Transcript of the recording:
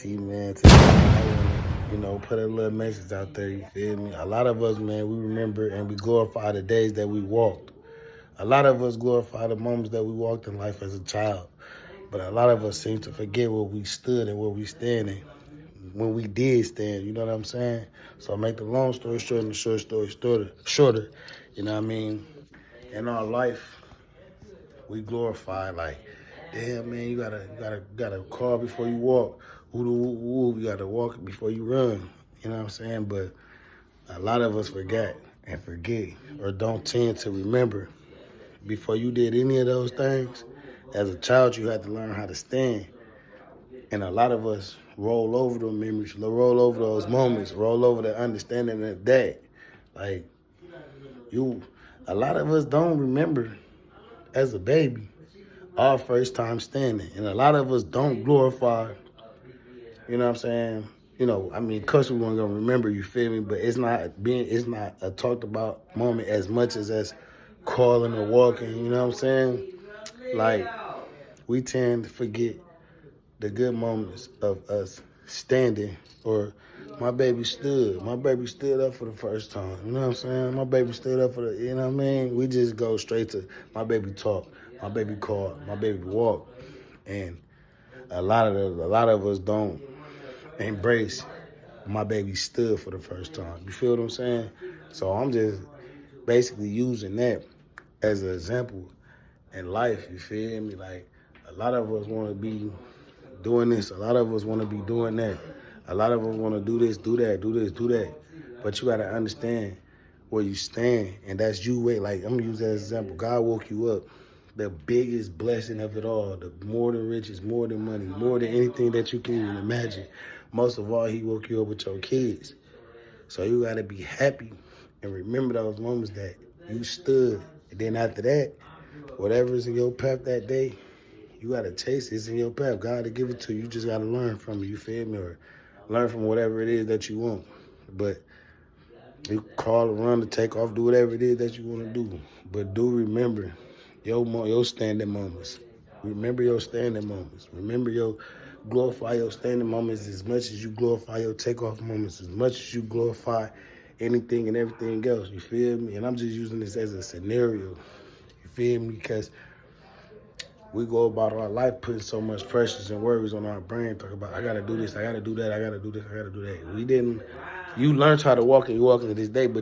E.N.T, man. I wanna, put a little message out there, you feel me? A lot of us, man, we remember and we glorify the days that we walked. A lot of us glorify the moments that we walked in life as a child. But a lot of us seem to forget where we stood and where we standing when we did stand, you know what I'm saying? So I make the long story short and the short story shorter, you know what I mean? In our life, we glorify like, damn man, you gotta crawl before you walk. Ooh, ooh, you gotta walk before you run. You know what I'm saying? But a lot of us forget and forget or don't tend to remember. Before you did any of those things, as a child you had to learn how to stand. And a lot of us roll over those memories, roll over those moments, roll over the understanding of that. Like a lot of us don't remember as a baby our first time standing. And a lot of us don't glorify, you know what I'm saying? Of course we weren't gonna remember, you feel me? But it's not a talked about moment as much as calling or walking, you know what I'm saying? Like, we tend to forget the good moments of us standing, or my baby stood. My baby stood up for the first time. You know what I'm saying? My baby stood up for you know what I mean? We just go straight to my baby talk, my baby called, my baby walk. And a lot of us don't embrace my baby stood for the first time. You feel what I'm saying? So I'm just basically using that as an example in life, you feel me? Like, a lot of us want to be doing this. A lot of us want to be doing that. A lot of us want to do this, do that, do this, do that. But you got to understand where you stand, and that's you. Like, I'm going to use that as an example. God woke you up. The biggest blessing of it all, the more than riches, more than money, more than anything that you can even imagine. Most of all, he woke you up with your kids. So you got to be happy and remember those moments that you stood. And then after that, whatever's in your path that day, you got to taste it. It's in your path. God to give it to you. You just got to learn from it, you feel me? Or learn from whatever it is that you want. But you crawl, run, to take off, do whatever it is that you want to do. But do remember your standing moments. Remember your standing moments. Remember glorify your standing moments as much as you glorify your takeoff moments, as much as you glorify anything and everything else. You feel me? And I'm just using this as a scenario. You feel me? Because we go about our life putting so much pressures and worries on our brain, talking about, I gotta do this, I gotta do that, I gotta do this, I gotta do that. You learned how to walk and you walking to this day, but